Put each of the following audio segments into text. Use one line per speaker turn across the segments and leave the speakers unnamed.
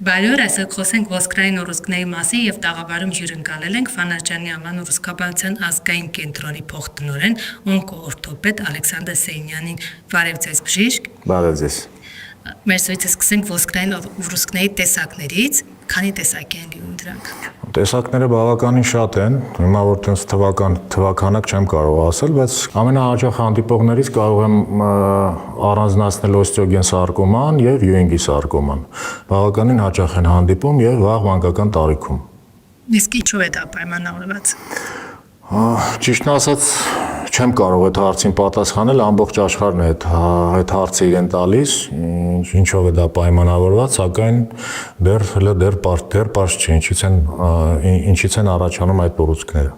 Բարյոր այսօր խոսենք ոսկրային ուռուցքների մասին եւ տաղավարում հյուրընկալել ենք Ֆանարջյանի անվան ուռուցքաբանության ազգային կենտրոնի փոխտնօրեն օնկոօրթոպեդ Ալեքսանդր Սեյնյանին։ Բարև ձեզ, բժիշկ։
Բարև ձեզ։
Մեր սոյցը սկսենք ոսկրային ուռուցքների տեսակներից, քանի տեսակ են դրանք։
Տեսակները բավականին շատ են, հիմա որ տենց թվականակ չեմ կարող ասել, բայց ամենահաճախ հանդիպողներից կարող եմ առանձնացնել օստեոգեն սարկոման եւ Յուինգի սարկոման։ Բավականին հաճախ են հանդիպում եւ վաղ մանկական տարիքում։
Իսկ ինչու է դա պայմանավորված։
Ճիշտն ասած, չեմ կարող այդ հարցին պատասխանել, ամբողջ աշխարհն է այդ հարցը իրեն տալիս, ինչով է դա պայմանավորված, սակայն դեռ պարզ չէ, ինչից են առաջանում այդ ուռուցքները։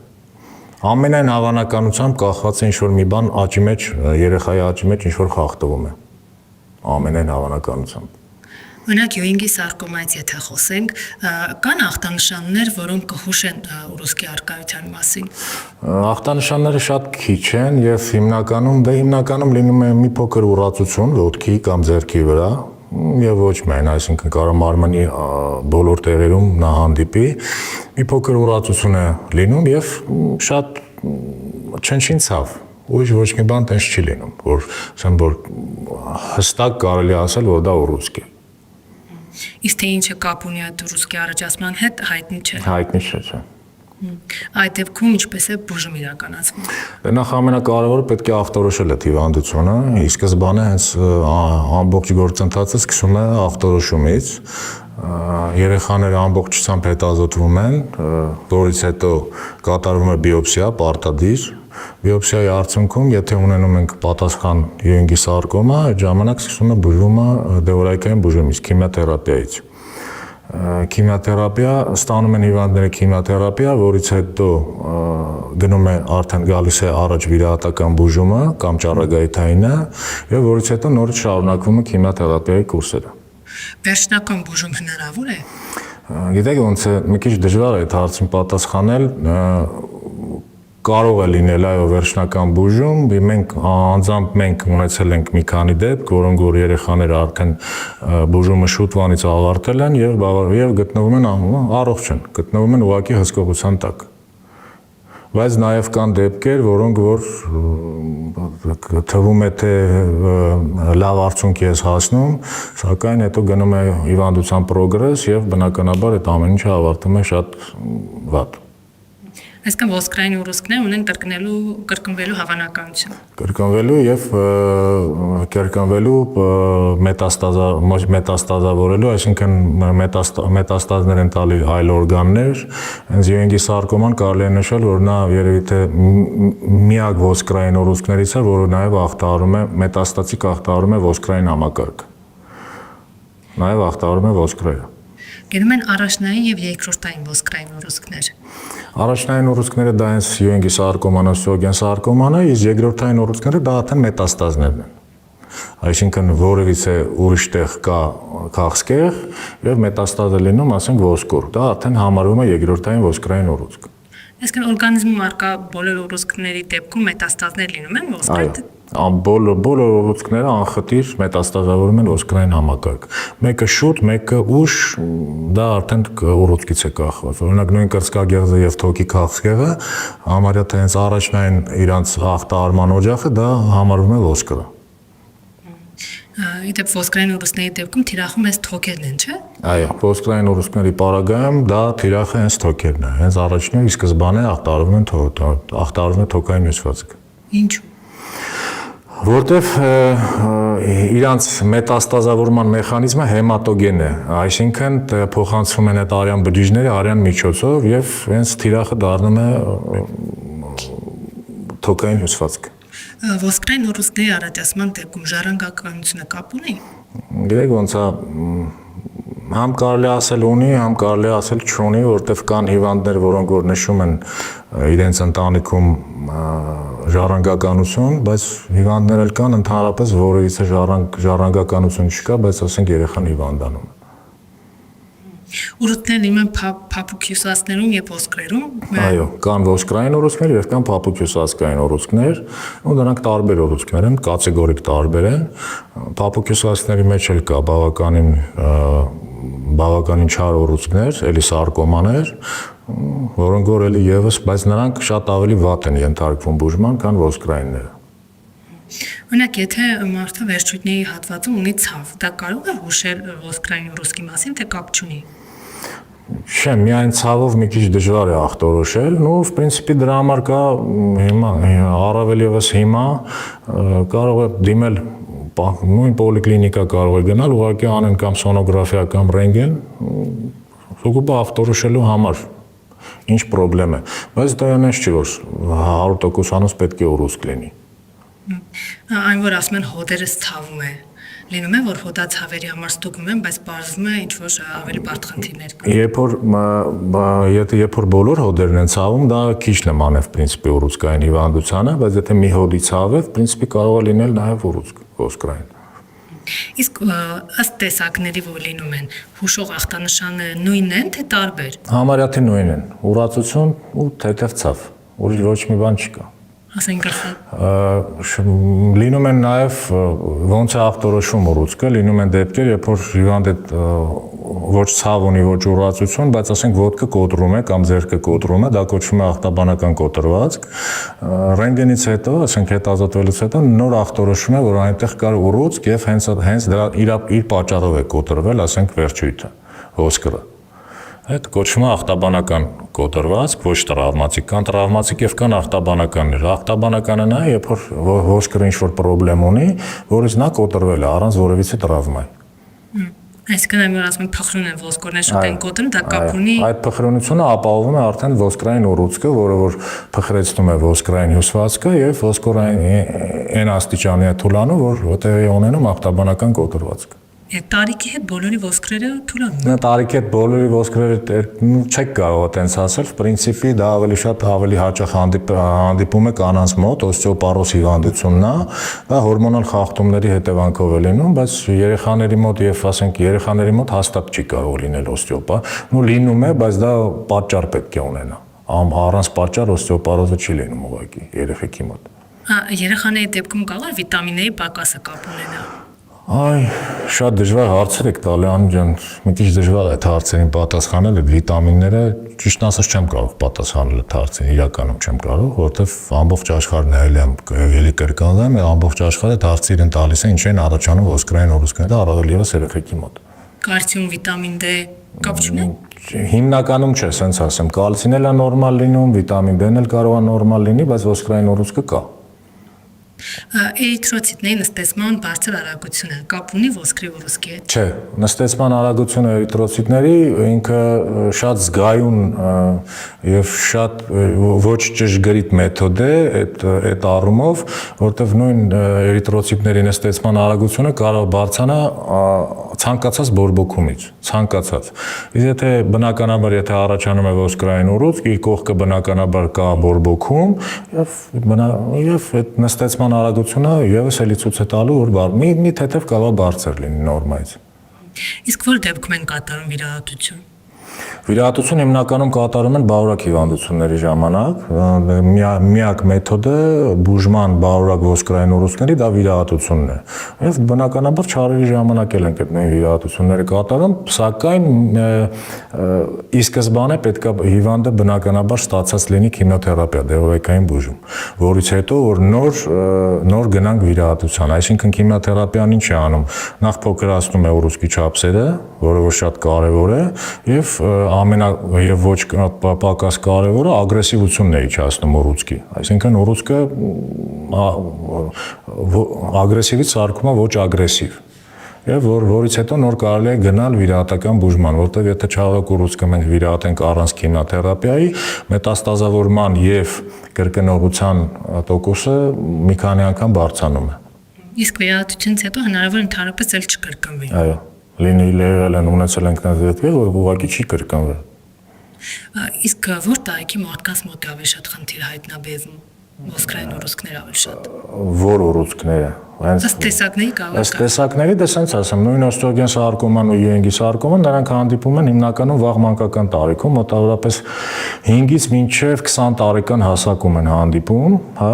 Ամենայն հավանականությամբ կախված է ինչ-որ մի բան աճի մեջ, երեխայի աճի մեջ ինչ-որ խախտվում է։ Ամենայն հավանականությամբ։
Օրինակ Յուինգի սարկոմայից եթե խոսենք, կան ախտանշաններ, որոնք կհուշեն ուռուցքի առկայության մասին։
Ախտանշանները շատ քիչ են եւ հիմնականում լինում է մի փոքր ուռածություն ոտքի կամ ձեռքի վրա եւ ոչ միայն, այսինքն կարող մարմնի բոլոր տեղերում նա հանդիպի, մի փոքր ուռածություն է լինում եւ շատ չնչին ցավ։ Ուրիշ ոչ մի բան տես չի լինում, որ հստակ կարելի ասել, որ դա ուռուցք է։
Իսկ թե ինչը կապ ունի այդ ուռուցքի առաջացման հետ, հայտնի չէ։
Հայտնի չէ։
Այդ դեպքում ինչպես է բուժում իրականացվում։
Նախ ամենակարևորը պետք է ախտորոշել այդ հիվանդությունը, ի սկզբանե հենց ամբողջ գործընթացը սկսում է ախտորոշումից։ Երեխաները ամբողջությամբ հետազոտվում են, որից հետո կատարվում է բիոպսիա, պարտադիր։ Բիոպսիայի արդյունքում, եթե ունենում ենք պատասխան Յուինգի սարկոմա, այդ ժամանակ սկսում է բուժումը դեորայկային բուժումից, քիմիոթերապիայից։ Քիմիոթերապիա ստանում են հիվանդները քիմիոթերապիա, որից հետո գնում է արդեն գալիս է առաջ վիրահատական բուժումը կամ ճառագայթայինը, եւ որից հետո նորից շարունակվում է քիմիոթերապիայի կուրսերը։
Վերջնական բուժում հնարավոր է։
Գիտեք, ոնց է մի քիչ դժվար է այդ հարցին պատասխանել, կարող է լինել այո վերջնական բուժում, մենք ունեցել ենք մի քանի դեպք, որոնք որ երեխաները արդեն բուժումը շուտվանից ավարտել են եւ գտնվում են առողջ են, գտնվում են ուղղակի հսկողության տակ։ Բայց նաեւ կան դեպքեր, որոնք որ թվում է թե լավ արդյունքի է հասնում, սակայն հետո գնում է հիվանդության պրոգրես եւ բնականաբար այդ ամեն ինչը ավարտվում է շատ վատ։
Այսինքն ոսկրային ուռուցքներ ունեն կրկնվելու հավանականություն։
Կրկնվելու եւ կրկնվելու մետաստազավորելու, այսինքն մետաստազներ են տալի այլ օրգաններ, հենց Յուինգի սարկոման կարելի է նշել, որ նա երևի թե միակ ոսկրային ուռուցքներից է, որը նաեւ ախտահարում է մետաստատիկ ախտահարում է ոսկրային համակարգ։ Նաեւ ախտահարում է ոսկրերը։
Գնում են առաջնային եւ երկրորդային ոսկրային ուռուցքներ։
Առաջնային ուռուցքները դա հենց Յուինգի սարկոման, օստեոգեն սարկոման է, իսկ երկրորդային ուռուցքները դա արդեն մետաստազներն են։ Այսինքն որևիցե ուրիշ տեղ կա քաղցկեղ եւ մետաստազ է լինում, ասենք ոսկոր։ Դա արդեն համարվում է երկրորդային ոսկրային ուռուցք։
Այսինքն օրգանիզմում արկա բոլոր ուռուցքների դեպքում մետաստազներ լինում են ոսկրի։
Բոլոր ուռուցքները անխտիր մետաստազավորում են ոսկրային համակարգ։ Մեկը շուտ, մեկը ուշ, դա արդեն ուռուցքից է կախված։ Օրինակ նույն կրծքագեղձը եւ թոքի քաղցկեղը, համարյա թե հենց առաջնային իրանց ախտահարման օջախը դա համարվում է ոսկրը։
Իդեպ ոսկրային ուռուցքների դեպքում թիրախում հենց թոքերն են, չէ՞։
Այո, ոսկրային ուռուցքների պարագայում դա թիրախը հենց թոքերն է։ Հենց առաջինը ի սկզբանե ախտահարվում է թոքային հյուսվածքը։
Ինչու՞։
Որտեվ իրանց մետաստազավորման մեխանիզմը հեմատոգեն է, այսինքն փոխանցվում են այդ արյան բջիջները արյան միջոցով եւ հենց թիրախը դառնում է թոքային հյուսվածք։
Ոսկրային ուռուցքների առաջացման դեպքում ժառանգականությունը կապ ունի։
Գիտեք ոնց է, համ կարելի ասել ունի, համ կարելի ասել չունի, որտեվ կան հիվանդներ, որոնք որ նշում են իրենց ընտանիքում ժառանգականություն, բայց հիվանդներ էլ կան ընդհանրապես որևիցե ժառանգականություն չկա, բայց ասենք երեխան հիվանդանում է։
Ուռուցքներ լինում են փափուկ հյուսվածքներում եւ ոսկրերում։
Այո, կան ոսկրային ուռուցքներ եւ կան փափուկ հյուսվածքային ուռուցքներ, ու դրանք տարբեր ուռուցքներ են, կատեգորիկ տարբեր են։ Փափուկ հյուսվածքների մեջ էլ կա բավականին բավականին չար ուռուցքներ, էլի սարկոմաներ, որոնք որ էլի եւս, բայց նրանք շատ ավելի վատ են ենթարկվում բուժման, քան ոսկրայինները։
Օրինակ, եթե մարդը վերջույթների հատվածում ունի ցավ, դա կարող է հուշել ոսկրային ուռուցքի մասին, թե կապ չունի։
Չէ, միայն ցավով մի քիչ դժվար է ախտորոշել, ու в принципе դրա համար կա հիմա առավել եւս հիմա կարող է դիմել նույն պոլիկլինիկա կարող է գնալ, ուղղակի անեն կամ սոնոգրաֆիա կամ ռենտգեն, ուղղակի ախտորոշելու համար ինչ խնդրեմ է, բայց դա այնպես չի, որ 100%-անոց պետք է ուռուցք լինի։
Այն որ ասում են հոդերս ցավում է, լինում է որ հոդացավերի համար ստուգում են, բայց բարձվում է ինչ որ ավելի բարդ խնդիրներ կան։
Երբ որ բոլոր հոդերն են ցավում, դա քիչ նման է в принципе ուռուցքային հիվանդությանը, բայց եթե մի հոդի ցավ է, в принципе կարող է լինել նաև ուռուցք ոսկրային։
Իսկ ըստ տեսակների որ լինում են, հուշող ախտանշանը նույնն են, թե տարբեր։
Համարյա թե նույնն են՝ ուռածություն ու թեթև ցավ, ուրիշ ոչ մի բան չկա։
Ասենք
լինում են նաև ոնց է ախտորոշում ուռուցքը, լինում են դեպքեր, երբ որ հիվանդը ոչ ցավ ունի, ոչ ուռածություն, բայց ասենք ոտքը կոտրում է կամ ձեռքը կոտրում է, դա կոչվում է ախտաբանական կոտրվածք։ Ռենտգենից հետո, ասենք հետազոտվելուց հետո նոր ախտորոշում է, որ այնտեղ կար ուռուցք եւ հենց դրա իր պատճառով է կոտրվել, ասենք վերջույթը, ոսկրը։ Այդ կոչվում է ախտաբանական կոտրվածք, ոչ տրավմատիկ, կան տրավմատիկ եւ կան ախտաբանականներ։ Ախտաբանականը նա է, երբ որ ոսկրը ինչ-որ խնդրեմ ունի, որից նա կոտրվել է առանց որևիցե տրավմայի։
Այսինքն այն որ ասում են փխրուն են ոսկորներ շուտ են կոտրում, դա կապ ունի։
Այդ փխրունությունը ապահովում է արդեն ոսկրային ուռուցքը, որը որ փխրեցնում է ոսկրային հյուսվածքը եւ ոսկորային այն աստիճանի է թուլանում, որ տեղի ունենում ախտաբանական կոտրվածք։
Եվ տարիքի հետ բոլորի ոսկրերը թուլանում։
Նա տարիքի հետ բոլորի ոսկրերը չեք կարող այտենց ասել, в принципе դա ավելի շատ ավելի հաճախ հանդիպում է կանանց մոտ, օստեոպարոզ հիվանդությունն է, դա հորմոնալ խախտումների հետևանքով է լինում, բայց երեխաների մոտ եւ ասենք երեխաների մոտ հաստատ չի կարող լինել օստեոպար, լինում է, բայց դա պատճառ պետք է ունենա։ Առանց պատճառ օստեոպարոզը չի լինում ուղղակի երեխեքի մոտ։
Երեխաների դեպքում կարող է վիտամինների պակասը կապ ունենա։
Այ շատ դժվար հարցեր եք տալի, Անի ջան, մի քիչ դժվար է այդ հարցերին պատասխանել, այդ վիտամինները ճիշտ ասած չեմ կարող պատասխանել այդ հարցին, իրականում չեմ կարող, որովհետև ամբողջ աշխարհն էլի կրկնվում է, ամբողջ աշխարհը այդ հարցերին տալիս է, ինչ են առաջանում ոսկրային ուռուցքները, առավել ևս երեխեքի մոտ։
Կալցիում, վիտամին D կապ չունի։
Հիմնականում չէ, ասենց ասեմ, կալցին էլ է նորմալ լինում, վիտամին D-ն էլ կարող է նորմալ լինի, բայց ոսկրային ուռուցքը կա։
Էրիթրոցիտների նստեցման բարձր արագությունը կապ ունի ոսկրի ուռուցքի հետ։
Չէ, նստեցման արագությունը էրիթրոցիտների ինքը շատ զգայուն եւ շատ ոչ ճշգրիտ մեթոդ է այդ առումով, որտեղ նույն էրիթրոցիտների նստեցման արագությունը կարող բարձրանա ցանկացած բորբոքումից, ցանկացած։ Իսկ եթե բնականաբար եթե առաջանում է ոսկրային ուռուցք, իր կողքը բնականաբար կա բորբոքում եւ այդ նստեցման արագությունը եւս էլի ցույց է տալու, որ մի թեթև կարող բարձր լինի նորմայից։
Իսկ որ դեպքում են կատարում վիրահատություն։
Վիրահատություն հիմնականում կատարում են բարորակ հիվանդությունների ժամանակ, միակ մեթոդը բուժման բարորակ ոսկրային ուռուցքների դա վիրահատությունն է։ Եվ բնականաբար չարերի ժամանակ էլ են այդ նույն վիրահատությունները կատարում, սակայն ի սկզբանե պետք է հիվանդը բնականաբար ստացած լինի քիմիոթերապիա, դեղորայքային բուժում, որից հետո որ նոր գնանք վիրահատության, այսինքն քիմիոթերապիան ինչ է անում, նախ փոքրացնում է ուռուցքի չափսերը, որը որ շատ կարևոր է, եւ եւ ոչ պակաս կարևորը ագրեսիվությունն է իջացնում ուռուցքի, այսինքն ուռուցքը ագրեսիվից սարքում է ոչ ագրեսիվ։ Եվ որից հետո նոր կարելի է գնալ վիրահատական բուժման, որտեղ եթե չաղակ ուռուցքը մենք վիրահատենք առանց քիմիոթերապիայի, մետաստազավորման եւ կրկնողության տոկոսը մի քանի անգամ բարձրանում է։
Իսկ վիրահատությունից հետո հնարավոր ընդհանրապես էլ չկրկնվի։
Այո, լինել են ունեցել ենք նետվետքեր, որ ուղղակի չի կրկնվել։
Իսկ որ տարիքի մարդկանց մոտ ավելի շատ խնդիր հայտնաբերվում, ոսկրային ուռուցքներ ավելի շատ։
Որ ուռուցքները։
Ըստ տեսակների կարող է։
Ըստ տեսակների դա sense ասեմ, նույն օստեոգեն սարկոման ու Յուենգի սարկոման նրանք հանդիպում են հիմնականում վաղ մանկական տարիքում, մոտավորապես 5-ից մինչև 20 տարեկան հասակում են հանդիպում, հա,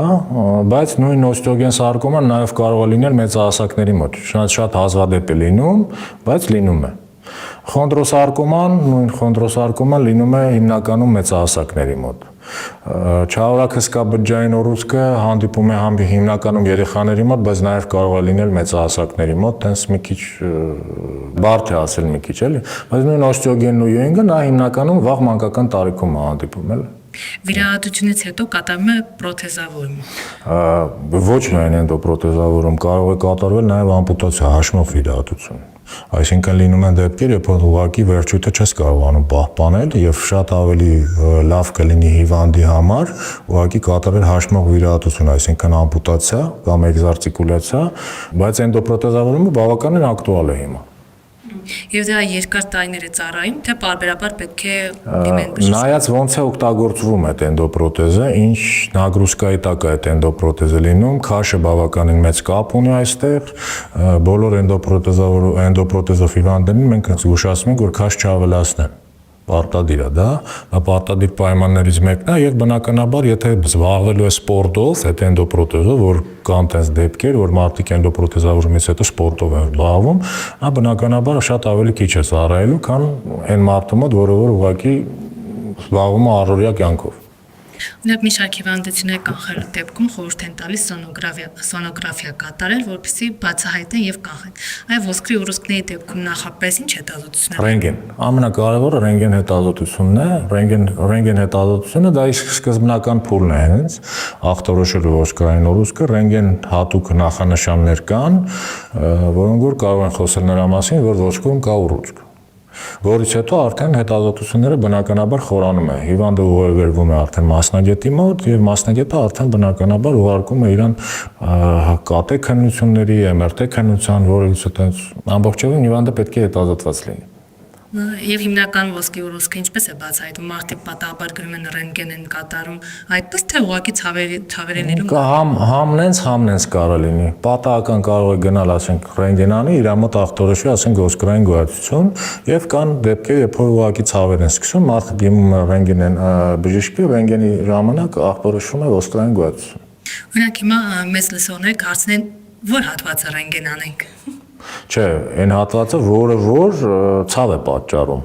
բայց նույն օստեոգեն սարկոման նաև կարող է լինել մեծահասակների մոտ։ Շատ հազվադեպ է լինում, բայց լինում է։ Խոնդրոսարկոման, նույն խոնդրոսարկոման լինում է հիմնականում մեծահասակների մոտ։ Չարորակ հսկա բջջային ուռուցքը հանդիպում է հիմնականում երեխաների մոտ, բայց նաև կարող է լինել մեծահասակների մոտ, տենց մի քիչ բարդ է ասել մի քիչ, էլի, բայց նույն օստեոգենն ու յուինգը նա հիմնականում վաղ մանկական տարիքում է հանդիպում, էլի։
Վիրահատությունից հետո կատարվում է պրոթեզավորում։
Ոչ միայն էնդոպրոթեզավորում, կարող է կատարվել նաև ամպուտացիա, հաշմով վիրահատություն։ Այսինքն լինում են դեպքեր, երբ ուղղակի վերջույթը չես կարողանում պահպանել եւ շատ ավելի լավ կլինի հիվանդի համար ուղղակի կատարել հաշմող վիրահատություն, այսինքն ամպուտացիա կամ էկզարտիկուլյացիա, բայց էնդոպրոթեզավորումը բավականին ակտուալ է հիմա։
Եվ դա երկար տարիներ է ծառայում, թե պարբերաբար պետք է դիմեն բժշկի։
Նայած ոնց է օգտագործվում այդ էնդոպրոթեզը, ինչ նագրուսկայի տակ է այդ էնդոպրոթեզը լինում, քաշը բավականին մեծ կապ ունի այստեղ, բոլոր էնդոպրոթեզով հիվանդներին մենք զգուշացնում ենք, որ քաշ չավելացնեն։ Պարտադիր է դա, պարտադիր պայմաններից մեկն է եւ բնականաբար եթե զբաղվելու է սպորտով, այդ էնդոպրոթեզով, որ կան տես դեպքեր, որ մարդիկ էնդոպրոթեզավորումից հետո սպորտով են զբաղվում, նա բնականաբար շատ ավելի քիչ է ծառայելու, քան այն մարդու մոտ, որը որ ուղղակի զբաղվում է առօրյա կյանքով։
Ունեք մի շարք հիվանդություններ կանխելու դեպքում խորհուրդ են տալիս սոնոգրաֆիա կատարել, որպեսզի բացահայտեն եւ կանխեն։ Այ ոսկրի ուռուցքների դեպքում նախապես ինչ հետազոտություններ։
Ռենտգեն։ Ամենակարևորը ռենտգեն հետազոտությունն է, ռենտգեն հետազոտությունը դա իսկ սկզբնական փուլն է հենց ախտորոշելու ոսկրային ուռուցքը, ռենտգեն հատուկ նախանշաններ կան, որոնք որ կարող են խոսել նրա մասին, որ ոսկրում կա ուռուցք։ Որից հետո արդեն հետազոտությունները բնականաբար խորանում է։ Հիվանդը ուղարկվում է արդեն մասնագետի մոտ եւ մասնագետը արդեն բնականաբար ուղարկում է իրան կատե քննությունների, MRT քննության, որից այդպես ամբողջովին հիվանդը պետք է հետազոտված լինի։
Եվ հիմնական ոսկի ուռուցքը ինչպես է բացահայտվում, մարդիկ պատահաբար գրում են ռենտգեն են կատարում, այդպես թե ուղղակի ցավերեններում
համնենց կարող լինի։ Պատահական կարող է գնալ, ասենք, ռենտգենանի, իր մոտ ախտորոշի, ասենք, ոսկրային գոյացություն, եւ կան դեպքեր, երբ որ ուղղակի ցավեր են սկսում, մարդը դիմում է ռենտգեն բժշկի, ռենտգենի ժամանակ ախտորոշվում է ոսկրային գոյացություն։
Օրինակ հիմա մեծ լսողներ հարցնեն, որ հատվածը ռենտգեն անենք։
Չէ, այն հատվածը, որը որ ցավ է պատճառում։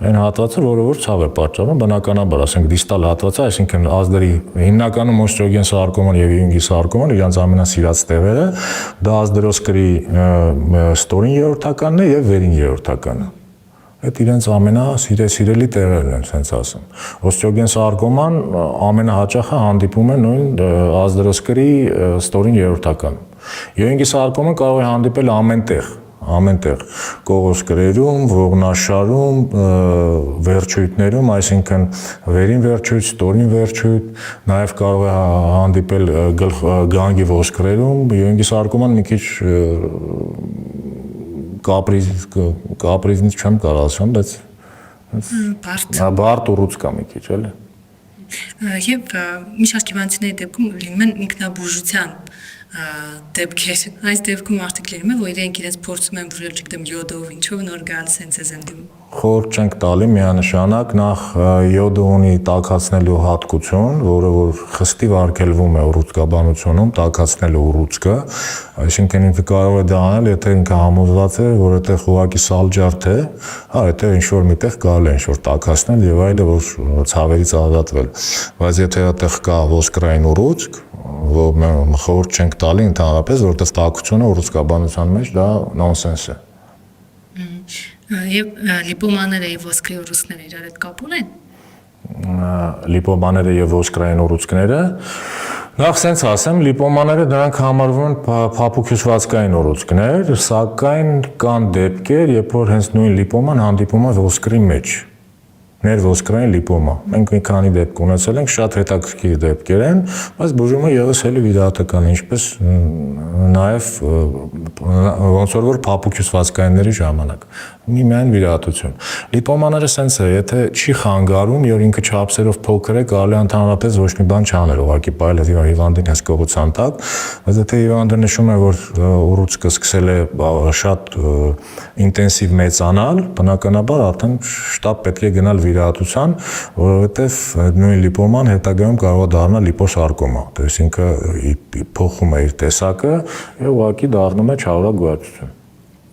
Այն հատվածը, որը որ ցավ է պատճառում, բնականաբար, ասենք դիստալ հատվածը, այսինքն ազդերի հիմնականում օստեոգեն սարկոման եւ յուինգի սարկոման իրանց ամենասիրած տեղերը, դա ազդերոսկրի ստորին երրորդականն է եւ վերին երրորդականը։ Այդ իրենց ամենասիրելի տեղերն են, ասենց ասեմ։ Օստեոգեն սարկոման ամենահաճախը հանդիպում է նույն ազդերոսկրի ստորին երրորդականում։ Յուինգի սարկոմը կարող է հանդիպել ամենտեղ, կողոսկրերում, ողնաշարում, վերջույթներում, այսինքն վերին վերջույթ, ստորին վերջույթ, նաև կարող է հանդիպել գանգի ոսկրերում, յուինգի սարկոման մի քիչ կապրիզնից չեմ կարող ասեմ, բայց բարդ ուռուցք է մի քիչ, էլի։
Եվ մի շարք հիվանդությունների դեպքում լինում են ինքնաբուժության դեպքեր։ Այս դեպքում մարդիկ լինում է, որ իրենք իրենց փորձում են բուժել, չգիտեմ, յոդով, ինչով նոր գալիս են ցեզ են դիմում։
Խորհուրդ չենք տալի միանշանակ նախ յոդը ունի տաքացնելու հատկություն, որը որ խստիվ արգելվում է ուռուցքաբանությունում, տաքացնելու ուռուցքը, այսինքն ինքը կարող է դա անել, եթե ինքը համոզված է, որ այդտեղ ուղղակի սալջարդ է, հա, այդտեղ ինչ-որ միտեղ կարելի է ինչ-որ տաքացնել եւ այլը, որ ցավերից ազատվել։ Բայց եթե այդտեղ կա ոսկրային ուռուցք, որ խորհուրդ չենք տալի ընդհանրապես, որովհետեւ տաքությունը ուռուցքաբանության մեջ դա նոնսենս է։
Եվ լիպոմաները եւ ոսկրի ուռուցքները իրար հետ կապ ունեն։
Լիպոմաները եւ ոսկրային ուռուցքները նախ սենց ասեմ, լիպոմաները դրանք համարվում են փափուկ հյուսվածքային ուռուցքներ, սակայն կան դեպքեր, երբ որ հենց նույն լիպոման հանդիպում է ոսկրի մեջ։ Ներոսկրային լիպոմա։ Մենք մի քանի դեպք ունեցել ենք, շատ հետաքրքիր դեպքեր են, բայց բուժումը եւս էլի վիրահատական, ինչպես նաեւ ոնց որ փափուկ հյուսվածքայինների ժամանակ։ Միայն վիրահատություն։ Լիպոմաները սենց է, եթե չի խանգարում, եւ ինքը չափսերով փոքր է, կարելի է ընդհանրապես ոչ մի բան չանել, ուղղակի պայել է հիվանդին հսկողության տակ, բայց եթե հիվանդը նշում է, որ ուռուցքը սկսել է շատ ինտենսիվ մեծանալ, բնականաբար արդեն շտապ պետք է գնալ վիրահատության, որովհետև նույն լիպոման հետագայում կարող է դառնալ լիպոսարկոմա, то есть ինքը փոխում է իր տեսակը եւ ուղղակի դառնում է չարորակ գոյացություն։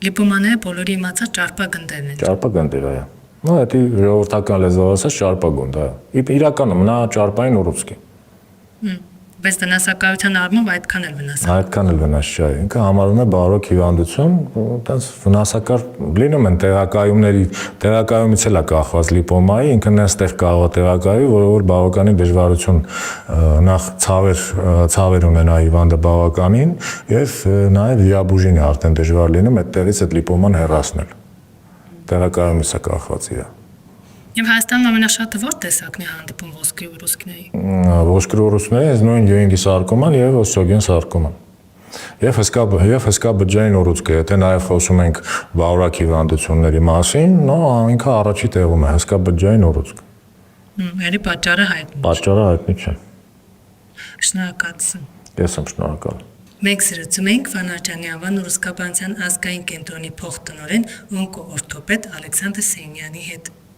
Լիպոմանները բոլորի իմացած ճարպագնդերն են։
Ճարպագնդեր այո։ Ну, это ժողովրդական լեզվով ասած ճարպագունդ, այո։ Իրականում նա ճարպային ուռուցք է։
Բայց վնասակարության առումով այդքան էլ վնասակար։
Այդքան էլ վնաս չէ։ Ինքը համարվում է բարոյ հիվանդություն, այտենց վնասակար լինում են տեղակայումից էլ է կախված լիպոմայի, ինքը նստեղ կարող է տեղակայել, որ բավականին դժվարություն նախ ցավեր ունենա հիվանդը բավականին եւ նաեւ վիաբուժին է արդեն դժվար լինում այդտեղից այդ լիպոման հեռացնել։ Տեղակայումից է կախված իրա։
Եվ Հայաստանում ամենաշատը ո՞ր տեսակն է հանդիպում ոսկրի ուռուցքների։
Ոսկրի ուռուցքների այս նույն Ewing-ի սարկոման եւ Osogin սարկոման։ Եվ հսկա բջջային ուռուցքը, եթե նաեւ խոսում ենք վառակ հիվանդությունների մասին, ինքը առաջի տեղում է հսկա բջջային ուռուցք։
Երի պատճառը հայտնի։
Պատճառը հայտնի չէ։
Շնորհակալություն։
Ես եմ շնորհակալ։
Մենք զրուցում ենք Վանարջյանի անվան ուռուցքաբանության ազգային կենտրոնի փոխտնօրեն օնկոօրթոպեդ Ալեքսանդր Սեյնյանի հետ։